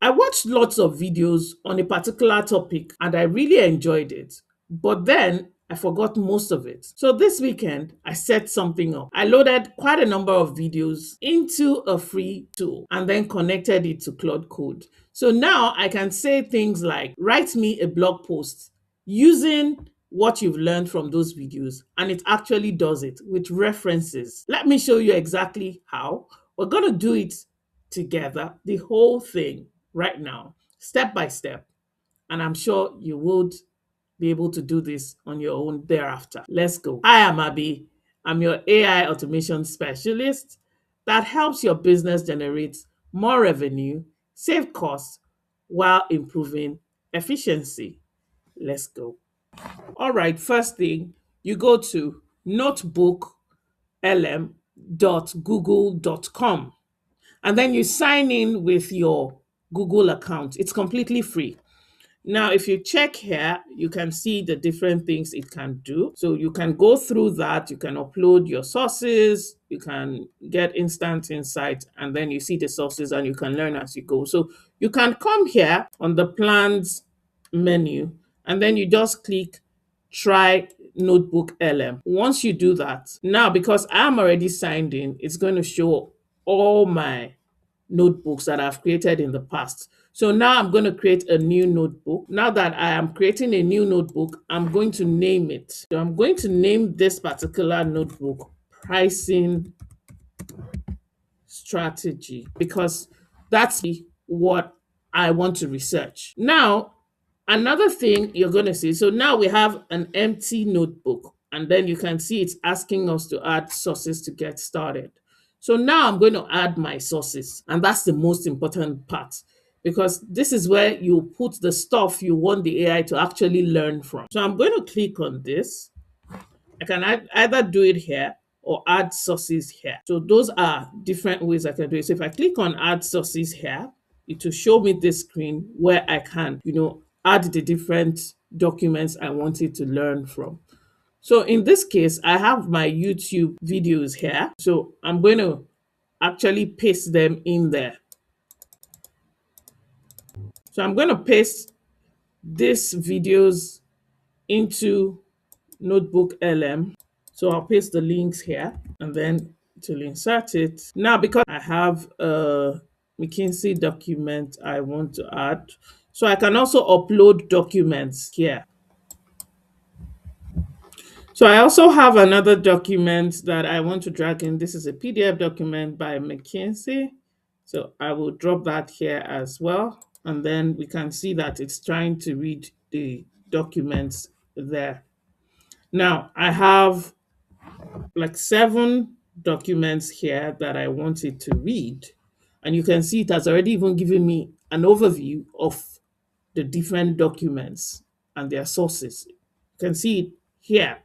I watched lots of videos on a particular topic and I really enjoyed it. But then I forgot most of it. So this weekend, I set something up. I loaded quite a number of videos into a free tool and then connected it to Claude Code. So now I can say things like, write me a blog post using what you've learned from those videos, and it actually does it with references. Let me show you exactly how. We're going to do it together, the whole thing right now, step by step. And I'm sure you would be able to do this on your own thereafter. Let's go. I am Abby. I'm your AI automation specialist that helps your business generate more revenue, save costs, while improving efficiency. Let's go. All right, first thing, you go to notebooklm.google.com and then you sign in with your Google account. It's completely free. Now, if you check here, you can see the different things it can do. So you can go through that, you can upload your sources, you can get instant insight, and then you see the sources and you can learn as you go. So you can come here on the plans menu, and then you just click try Notebook LM. Once you do that, now because I'm already signed in, it's going to show all my notebooks that I've created in the past. So now I'm going to create a new notebook. Now that I am creating a new notebook, I'm going to name it. So I'm going to name this particular notebook Pricing Strategy because that's what I want to research. Now, another thing you're going to see, so now we have an empty notebook, and then you can see it's asking us to add sources to get started. So now I'm going to add my sources, and that's the most important part because this is where you put the stuff you want the AI to actually learn from. So I'm going to click on this. I can either do it here or add sources here. So those are different ways I can do it. So if I click on add sources here, it will show me this screen where I can, add the different documents I wanted to learn from. So in this case, I have my YouTube videos here. So I'm going to actually paste them in there. So I'm going to paste these videos into Notebook LM. So I'll paste the links here and then to insert it. Now, because I have a McKinsey document I want to add, so I can also upload documents here. So I also have another document that I want to drag in. This is a PDF document by McKinsey. So I will drop that here as well. And then we can see that it's trying to read the documents there. Now I have like 7 documents here that I wanted to read. And you can see it has already even given me an overview of the different documents and their sources. You can see it here.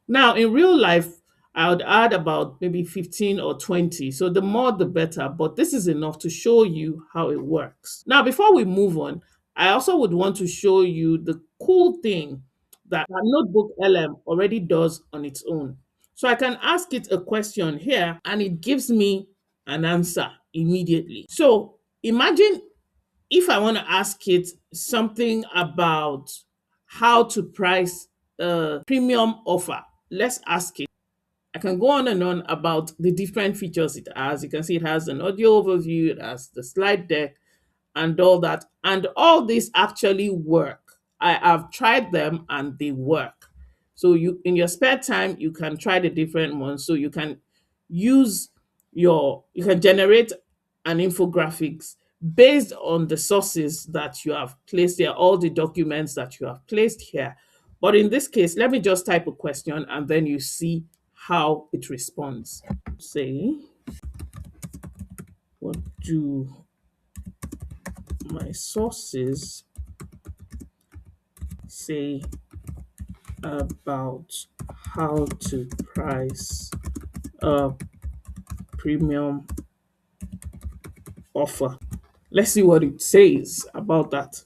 Now, in real life, I would add about maybe 15 or 20. So the more the better, but this is enough to show you how it works. Now, before we move on, I also would want to show you the cool thing that Notebook LM already does on its own. So I can ask it a question here and it gives me an answer immediately. So imagine if I want to ask it something about how to price a premium offer. Let's ask it. I can go on and on about the different features it has. You can see it has an audio overview, it has the slide deck, and all that. And all these actually work. I have tried them and they work. So you in your spare time, you can try the different ones. So you can use you can generate an infographics based on the sources that you have placed here, all the documents that you have placed here. But in this case, let me just type a question and then you see how it responds. Say, what do my sources say about how to price a premium offer? Let's see what it says about that.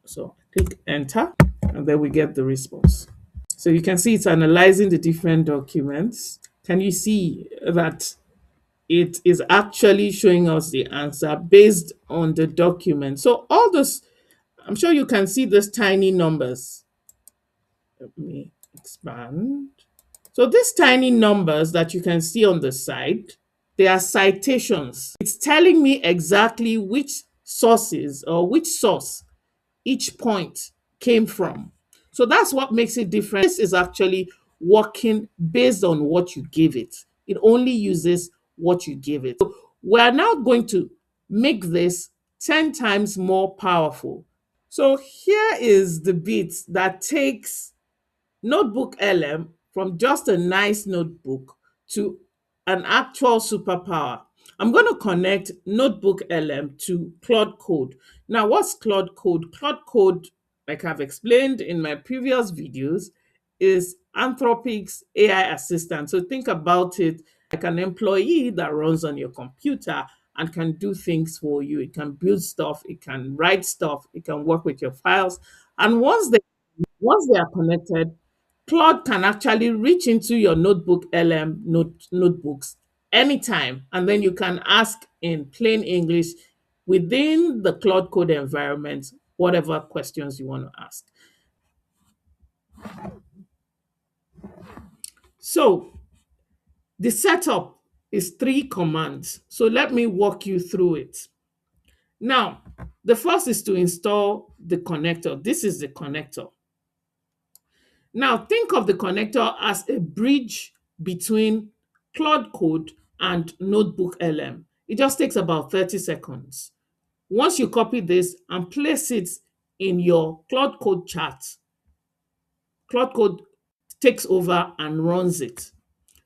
So click enter and then we get the response. So you can see it's analyzing the different documents. Can you see that it is actually showing us the answer based on the document. So all this, I'm sure you can see these tiny numbers. Let me expand. So these tiny numbers that you can see on the side, they are citations. It's telling me exactly which sources or which source each point came from. So that's what makes it different. This is actually working based on what you give it. It only uses what you give it. So we're now going to make this 10 times more powerful. So here is the bit that takes Notebook LM from just a nice notebook to an actual superpower. I'm going to connect Notebook LM to Claude Code. Now, what's Claude Code? Claude Code, like I've explained in my previous videos, is Anthropic's AI assistant. So think about it like an employee that runs on your computer and can do things for you. It can build stuff, it can write stuff, it can work with your files. And once they are connected, Claude can actually reach into your Notebook LM notebooks anytime, and then you can ask in plain English within the Claude Code environment whatever questions you want to ask. So the setup is 3 commands. So let me walk you through it. Now, the first is to install the connector. This is the connector. Now, think of the connector as a bridge between Claude Code and Notebook LM. It just takes about 30 seconds. Once you copy this and place it in your Claude Code chart, Claude Code takes over and runs it.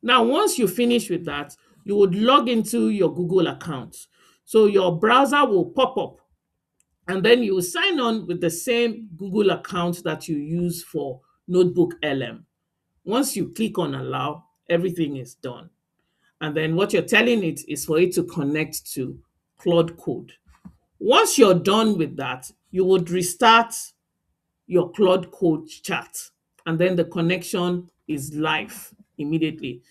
Now, once you finish with that, you would log into your Google account. So your browser will pop up and then you will sign on with the same Google account that you use for Notebook LM. Once you click on allow, everything is done. And then what you're telling it is for it to connect to Claude Code. Once you're done with that, you would restart your Claude Code chat. And then the connection is live immediately.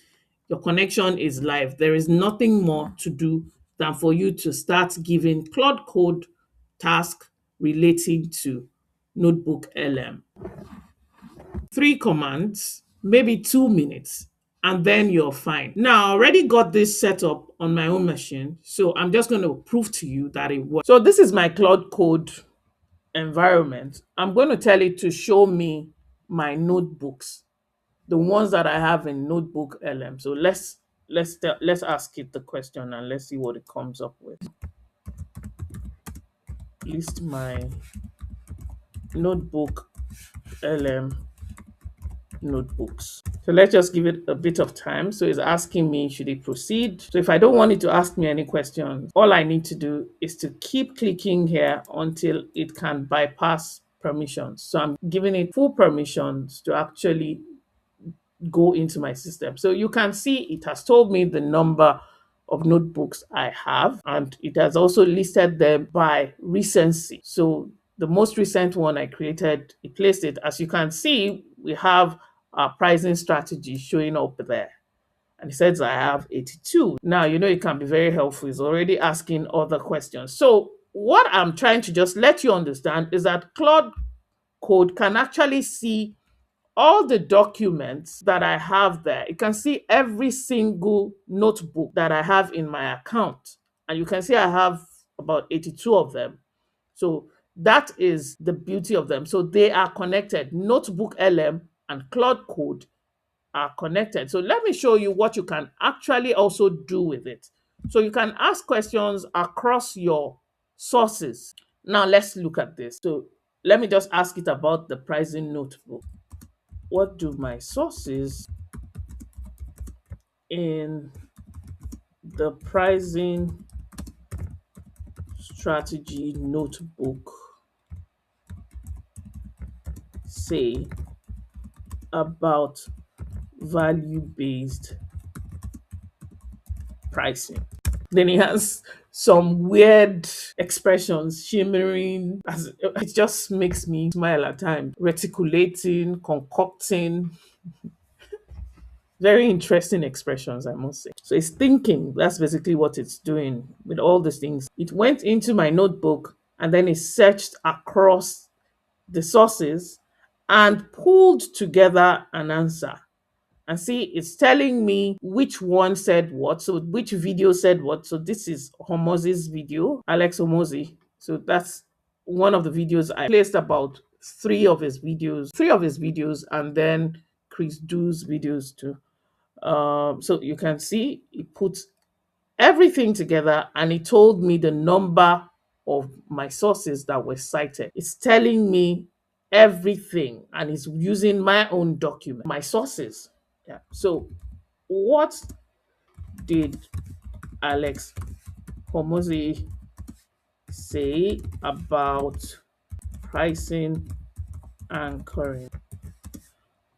Your connection is live. There is nothing more to do than for you to start giving Claude Code task relating to Notebook LM. 3 commands, maybe 2 minutes, and then you're fine. Now, I already got this set up on my own machine, so I'm just going to prove to you that it works. So this is my Claude Code environment. I'm going to tell it to show me my notebooks, the ones that I have in Notebook LM. So let's ask it the question and let's see what it comes up with. List my Notebook LM notebooks. So let's just give it a bit of time. So it's asking me, should it proceed? So if I don't want it to ask me any questions, all I need to do is to keep clicking here until it can bypass permissions. So I'm giving it full permissions to actually go into my system. So you can see it has told me the number of notebooks I have, and it has also listed them by recency. So the most recent one I created, it placed it. As you can see, we have our pricing strategy showing up there. And it says I have 82. Now, it can be very helpful. It's already asking other questions. So what I'm trying to just let you understand is that Claude Code can actually see all the documents that I have there. You can see every single notebook that I have in my account. And you can see I have about 82 of them. So that is the beauty of them. So they are connected. Notebook LM and Claude Code are connected. So let me show you what you can actually also do with it. So you can ask questions across your sources. Now let's look at this. So let me just ask it about the pricing notebook. What do my sources in the pricing strategy notebook say about value-based pricing? Then he has some weird expressions shimmering. It just makes me smile at times. Reticulating, concocting. Very interesting expressions, I must say. So it's thinking. That's basically what it's doing with all these things. It went into my notebook and then it searched across the sources and pulled together an answer. And see, it's telling me which one said what. So which video said what. So this is Homozi's video, Alex Homozi. So that's one of the videos. I placed about three of his videos, and then Chris Do's videos too. So you can see it puts everything together and it told me the number of my sources that were cited. It's telling me everything and it's using my own document, my sources. Yeah. So what did Alex Homozy say about pricing anchoring?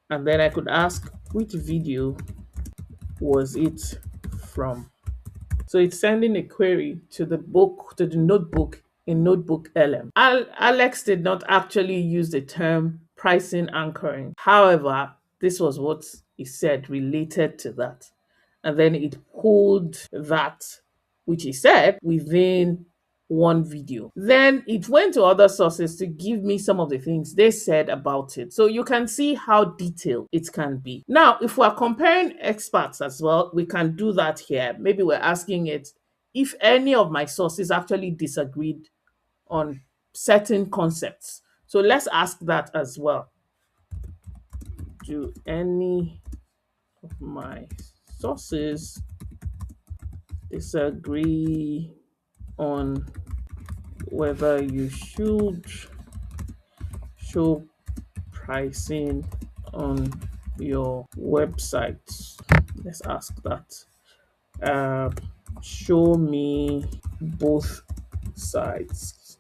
And then I could ask which video was it from? So it's sending a query to the notebook in NotebookLM. Alex did not actually use the term pricing anchoring. However, this was what he said related to that. And then it pulled that, which he said, within one video. Then it went to other sources to give me some of the things they said about it. So you can see how detailed it can be. Now, if we're comparing experts as well, we can do that here. Maybe we're asking it if any of my sources actually disagreed on certain concepts. So let's ask that as well. Do any of my sources disagree on whether you should show pricing on your website? Let's ask that. Uh, Show me both sides.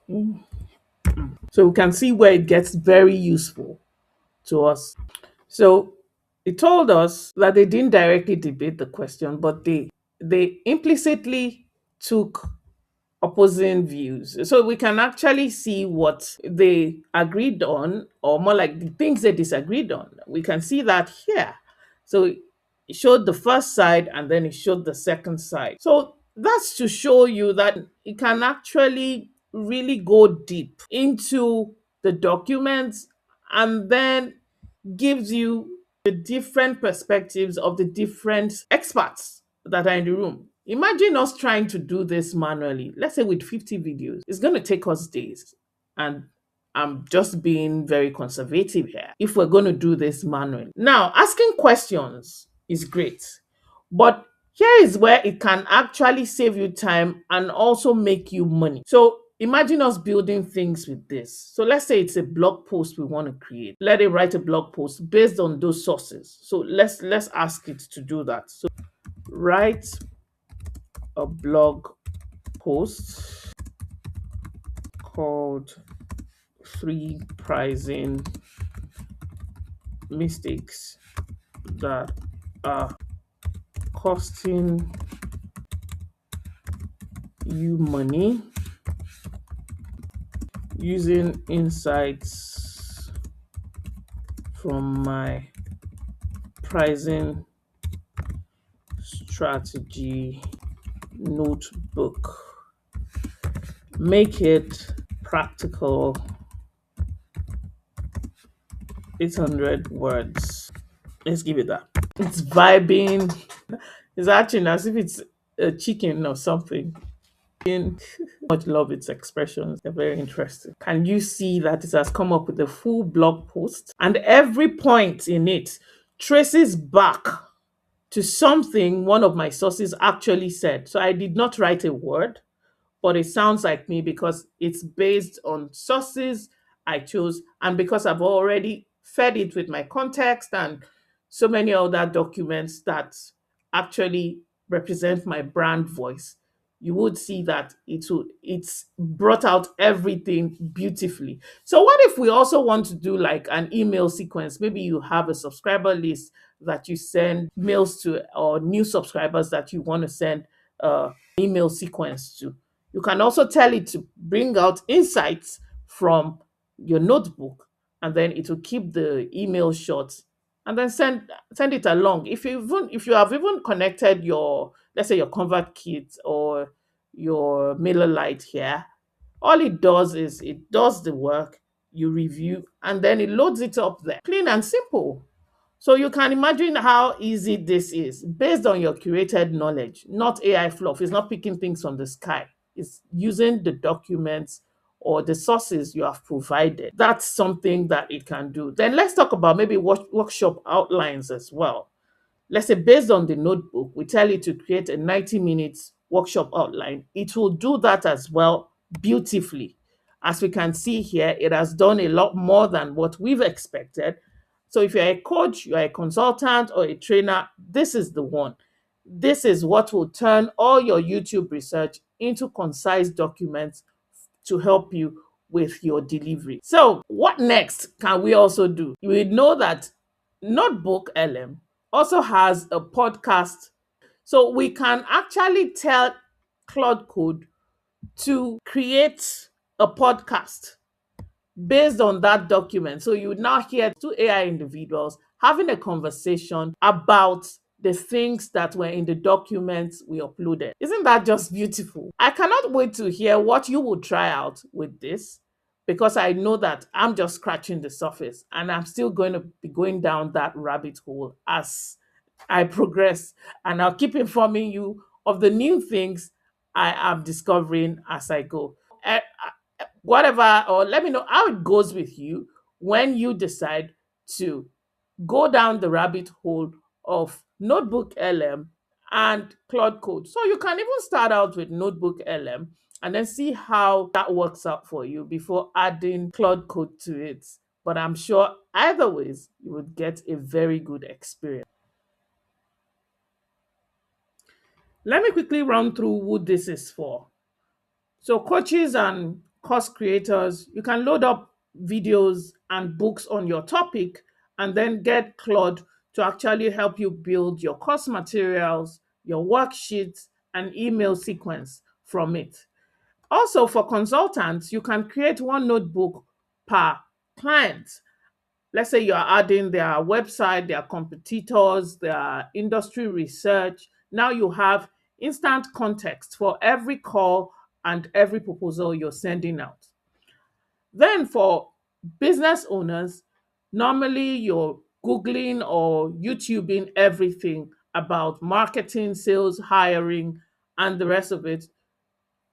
So we can see where it gets very useful to us. So it told us that they didn't directly debate the question, but they implicitly took opposing views. So we can actually see what they agreed on, or more like the things they disagreed on. We can see that here. So it showed the first side and then it showed the second side. So that's to show you that it can actually really go deep into the documents and then gives you the different perspectives of the different experts that are in the room. Imagine us trying to do this manually, let's say with 50 videos. It's going to take us days. And I'm just being very conservative here if we're going to do this manually. Now, asking questions is great, but here is where it can actually save you time and also make you money. So imagine us building things with this. So let's say it's a blog post we want to create. Let it write a blog post based on those sources. So let's ask it to do that. So write a blog post called 3 pricing mistakes that are costing you money, using insights from my pricing strategy notebook. Make it practical. 800 words. Let's give it that. It's vibing. It's acting as if it's a chicken or something. Much love its expressions. They're very interesting. Can you see that it has come up with a full blog post and every point in it traces back to something one of my sources actually said. So I did not write a word, but it sounds like me because it's based on sources I chose and because I've already fed it with my context and so many other documents that actually represent my brand voice. You would see that it's brought out everything beautifully. So what if we also want to do like an email sequence? Maybe you have a subscriber list that you send mails to, or new subscribers that you want to send email sequence to. You can also tell it to bring out insights from your notebook, and then it will keep the email short and then send it along. If you have even connected your, let's say, your convert kit or your MailerLite here, all it does is it does the work, you review, and then it loads it up there. Clean and simple. So you can imagine how easy this is based on your curated knowledge, not AI fluff. It's not picking things from the sky. It's using the documents or the sources you have provided. That's something that it can do. Then let's talk about maybe workshop outlines as well. Let's say based on the notebook, we tell it to create a 90 minutes workshop outline. It will do that as well beautifully. As we can see here, it has done a lot more than what we've expected. So if you're a coach, you're a consultant, or a trainer, this is the one. This is what will turn all your YouTube research into concise documents to help you with your delivery. So, what next can we also do? We know that Notebook LM also has a podcast. So, we can actually tell Claude Code to create a podcast based on that document. So you would now hear two AI individuals having a conversation about the things that were in the documents we uploaded. Isn't that just beautiful? I cannot wait to hear what you will try out with this, because I know that I'm just scratching the surface and I'm still going to be going down that rabbit hole as I progress. And I'll keep informing you of the new things I am discovering as I go. Whatever, or let me know how it goes with you when you decide to go down the rabbit hole of Notebook LM and Claude Code. So you can even start out with Notebook LM and then see how that works out for you before adding Claude Code to it. But I'm sure either ways you would get a very good experience. Let me quickly run through who this is for. So, coaches and course creators, you can load up videos and books on your topic and then get Claude to actually help you build your course materials, your worksheets, and email sequence from it. Also, for consultants, you can create one notebook per client. Let's say you're adding their website, their competitors, their industry research. Now you have instant context for every call and every proposal you're sending out. Then for business owners, normally you're Googling or YouTubing everything about marketing, sales, hiring, and the rest of it.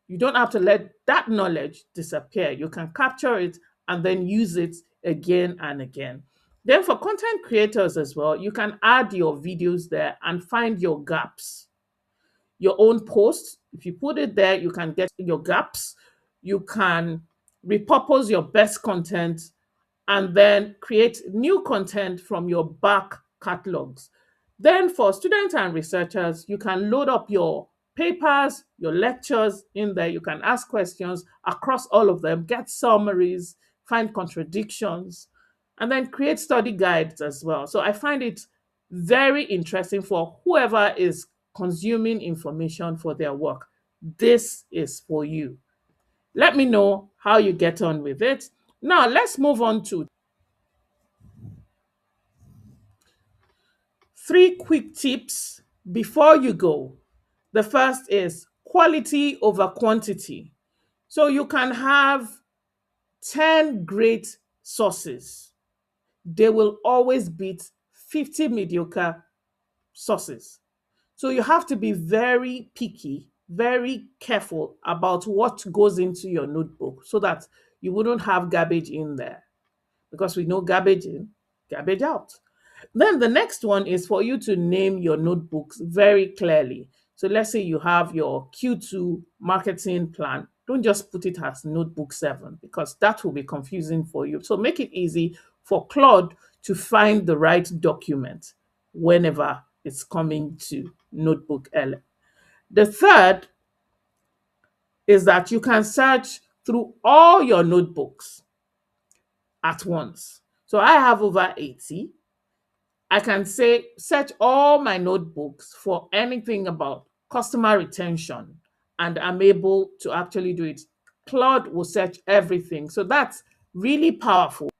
You don't have to let that knowledge disappear. You can capture it and then use it again and again. Then for content creators as well, you can add your videos there and find your gaps, your own posts. If you put it there, you can get your gaps. You can repurpose your best content and then create new content from your back catalogs. Then for students and researchers, you can load up your papers, your lectures in there. You can ask questions across all of them, get summaries, find contradictions, and then create study guides as well. So I find it very interesting for whoever is consuming information for their work. This is for you. Let me know how you get on with it. Now, let's move on to three quick tips before you go. The first is quality over quantity. So you can have 10 great sources. They will always beat 50 mediocre sources. So you have to be very picky, very careful about what goes into your notebook so that you wouldn't have garbage in there, because we know garbage in, garbage out. Then the next one is for you to name your notebooks very clearly. So let's say you have your Q2 marketing plan. Don't just put it as notebook 7, because that will be confusing for you. So make it easy for Claude to find the right document whenever it's coming to Notebook LM. The third is that you can search through all your notebooks at once. So I have over 80. I can say search all my notebooks for anything about customer retention, and I'm able to actually do it. Claude will search everything. So that's really powerful.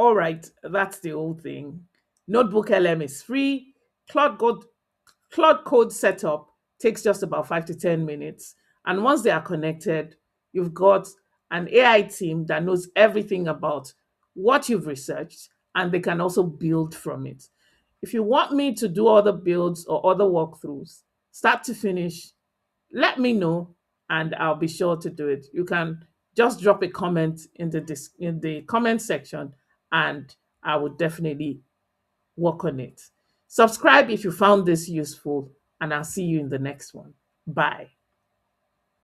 All right, that's the whole thing. Notebook LM is free. Cloud Code, Cloud Code setup takes just about 5 to 10 minutes. And once they are connected, you've got an AI team that knows everything about what you've researched, and they can also build from it. If you want me to do other builds or other walkthroughs, start to finish, let me know and I'll be sure to do it. You can just drop a comment in in the comment section and I would definitely work on it. Subscribe if you found this useful and I'll see you in the next one. Bye.